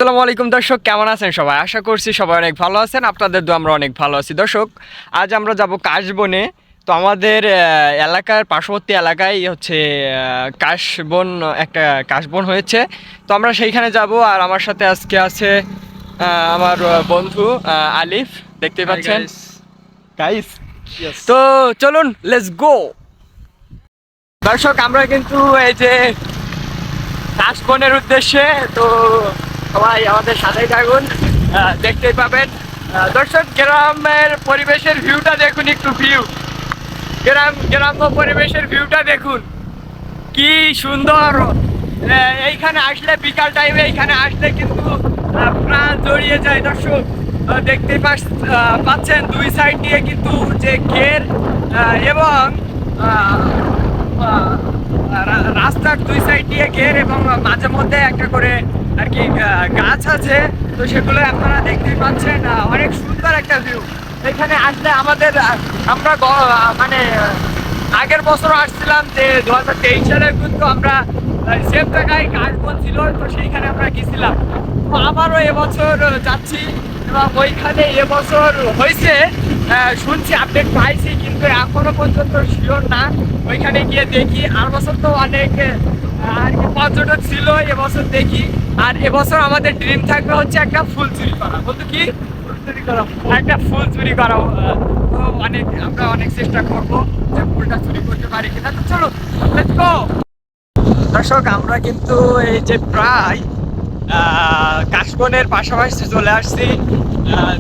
আসসালামু আলাইকুম দর্শক, কেমন আছেন সবাই? আশা করছি সবাই অনেক ভালো আছেন। আপনাদের দোয়া আমরা অনেক ভালো আছি। দর্শক, আজ আমরা যাব কাশবনে। তো আমাদের এলাকার পার্শ্ববর্তী এলাকায় হচ্ছে কাশবন, একটা কাশবন হয়েছে। তো আমরা সেইখানে যাব। আর আমার সাথে আজকে আছে আমার বন্ধু আলিফ, দেখতে পাচ্ছেন গাইস। তো চলুন, লেটস গো। দর্শক, আমরা কিন্তু এই যে কাশবনের উদ্দেশ্যে, তো সবাই আমাদের সাথেই থাকুন, দেখতেই পাবেন। দর্শক, গ্রামের পরিবেশের ভিউটা দেখুন, একটু ভিউ, গ্রাম্য পরিবেশের ভিউটা দেখুন, কি সুন্দর। এইখানে আসলে, বিকাল টাইমে এইখানে আসলে কিন্তু প্রাণ জড়িয়ে যায়। দর্শক, দেখতেই পাচ্ছেন দুই সাইড দিয়ে কিন্তু যে ঘের এবং রাস্তার দুই সাইড দিয়ে ঘের, এবং মাঝে মধ্যে একটা করে আর কি গাছ আছে। তো সেগুলো আপনারা দেখতেই পাচ্ছেন, অনেক সুন্দর একটা ভিউ। এখানে আসলে আমাদের আমরা মানে আগের বছর আসছিলাম, যে 2023 সালে কিন্তু আমরা সেম জায়গায় কাশবন ছিল, তো সেইখানে আমরা গেছিলাম। তো আবারও এবছর যাচ্ছি, এবং ওইখানে এবছর হয়েছে শুনছি, আপডেট পাইছি, কিন্তু এখনো পর্যন্ত শিওর না। ওইখানে গিয়ে দেখি। আর বছর তো অনেক আর কি পর্যটক ছিল, এবছর দেখি। আর এবছর আমাদের ড্রিম থাকবে হচ্ছে একটা ফুল চুরি করা। বলতো কি ফুল চুরি করা, একটা ফুল চুরি করা। তো আমরা অনেক চেষ্টা করবো যে ফুলটা চুরি করতে পারি কিনা। তো চলো, লেটস গো। দর্শক, আমরা কিন্তু এই যে প্রায় কাশবনের পাশাপাশি চলে আসছি,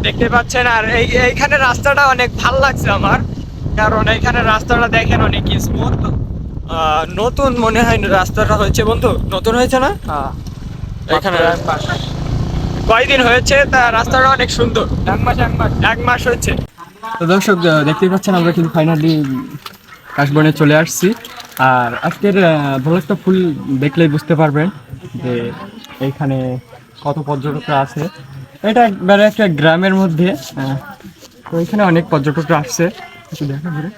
দেখতে পাচ্ছেন। আর এইখানে রাস্তাটা অনেক ভাল লাগছে আমার, কারণ এইখানে রাস্তাটা দেখেন অনেক স্মুথ। নতুন মনে হয় রাস্তাটা হয়েছে। বন্ধু, নতুন হয়েছে না? এখানে কয়দিন হয়েছে, তা রাস্তাটা অনেক সুন্দর। এক মাস হয়েছে। তো দর্শক, দেখতেই পাচ্ছেন আমরা কিন্তু ফাইনালি কাশবনে চলে আসছি। আর আজকের ভ্লগটা ফুল দেখলেই বুঝতে পারবেন যে এইখানে কত পর্যটকরা আছে। এটা একবারে একটা গ্রামের মধ্যে, তো এখানে অনেক পর্যটকরা আসছে। একটু দেখা ঘুরে,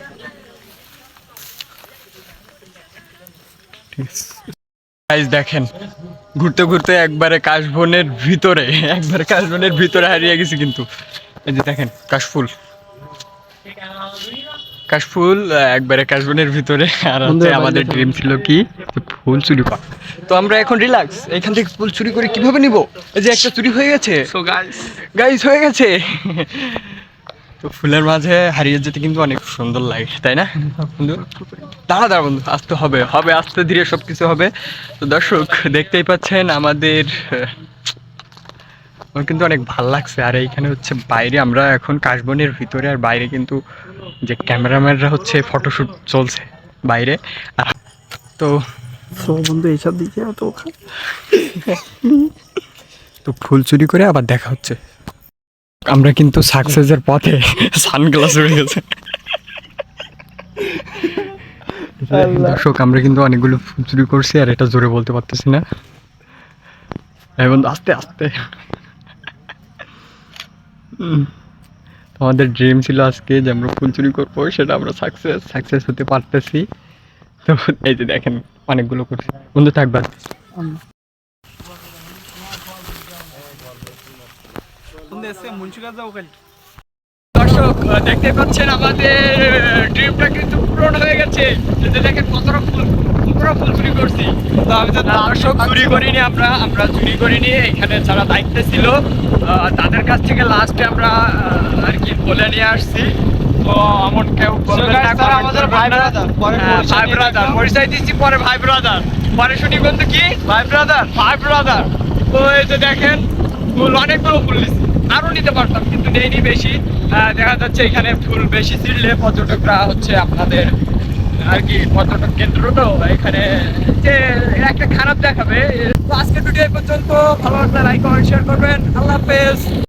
গাইস দেখেন, ঘুরতে ঘুরতে একবারে কাশবনের ভিতরে হারিয়ে গেছি। কিন্তু এই যে দেখেন কাশফুল, একবারে কাশবনের ভিতরে। আর হচ্ছে আমাদের ড্রিম ছিল কি, ফুল চুরি করা। তো আমরা এখন রিল্যাক্স, এখান থেকে ফুল চুরি করে কিভাবে নিব। এই যে একটা চুরি হয়ে গেছে, গাইস হয়ে গেছে। তো ফুলের মাঝে হারিয়ে যেতে কিন্তু অনেক সুন্দর লাগে, তাই না বন্ধু? দাঁড়া বন্ধু, আসতে হবে, আস্তে ধীরে সবকিছু হবে। তো দর্শক, দেখতেই পাচ্ছেন আমাদের আমার কিন্তু অনেক ভাল লাগছে। আর এইখানে হচ্ছে বাইরে, আমরা এখন কাশবনের ভিতরে, আর বাইরে কিন্তু যে ক্যামেরাম্যানরা হচ্ছে ফটোশুট চলছে বাইরে। তো বন্ধু এইসব দিকে তো ফুল চুরি করে আবার দেখা হচ্ছে। আমরা কিন্তু সাকসেসের পথে, সানগ্লাস উড়ে গেছে। দর্শক, আমরা কিন্তু অনেকগুলো ফুল চুরি করছি, আর এটা জোরে বলতে পারতেছি না। এবং আস্তে আস্তে। আমাদের ড্রিম ছিল আজকে যে আমরা ফুল চুরি করবো, সেটা আমরা সাকসেস হতে পারতেছি। তো এই যে দেখেন, অনেকগুলো করছি। বন্ধু থাকবা। দর্শক, দেখতে পাচ্ছেন আমাদের ড্রিমটা কিন্তু পূরণ হয়ে গেছে। দেখেন কতটা ফুল চুরি করছি। তো আমি তো দর্শক চুরি করিনি, আমরা চুরি করিনি। এখানে যারা দায়িত্বে ছিল তাদের কাছ থেকে লাস্টে আমরা আর কি বলে নিয়ে আসছি। তো এমন কেউ আমাদের ভাই ব্রাদার পরিচয় দিচ্ছি, পরে ভাই ব্রাদার, পরে শুনি বলতে কি ভাই ব্রাদার। তো এই যে দেখেন, ফুল অনেকগুলো ফুল নিচ্ছি, আরো নিতে পারতাম কিন্তু নেইনি বেশি। দেখা যাচ্ছে এখানে ফুল বেশি ছিঁড়লে পর্যটকরা হচ্ছে আপনাদের আর কি পর্যটক কেন্দ্র, তো এখানে যে একটা খারাপ দেখাবে। তো আজকের ভিডিও পর্যন্ত, ভালো লাগলে লাইক কমেন্ট শেয়ার করবেন। আল্লাহ হাফেজ।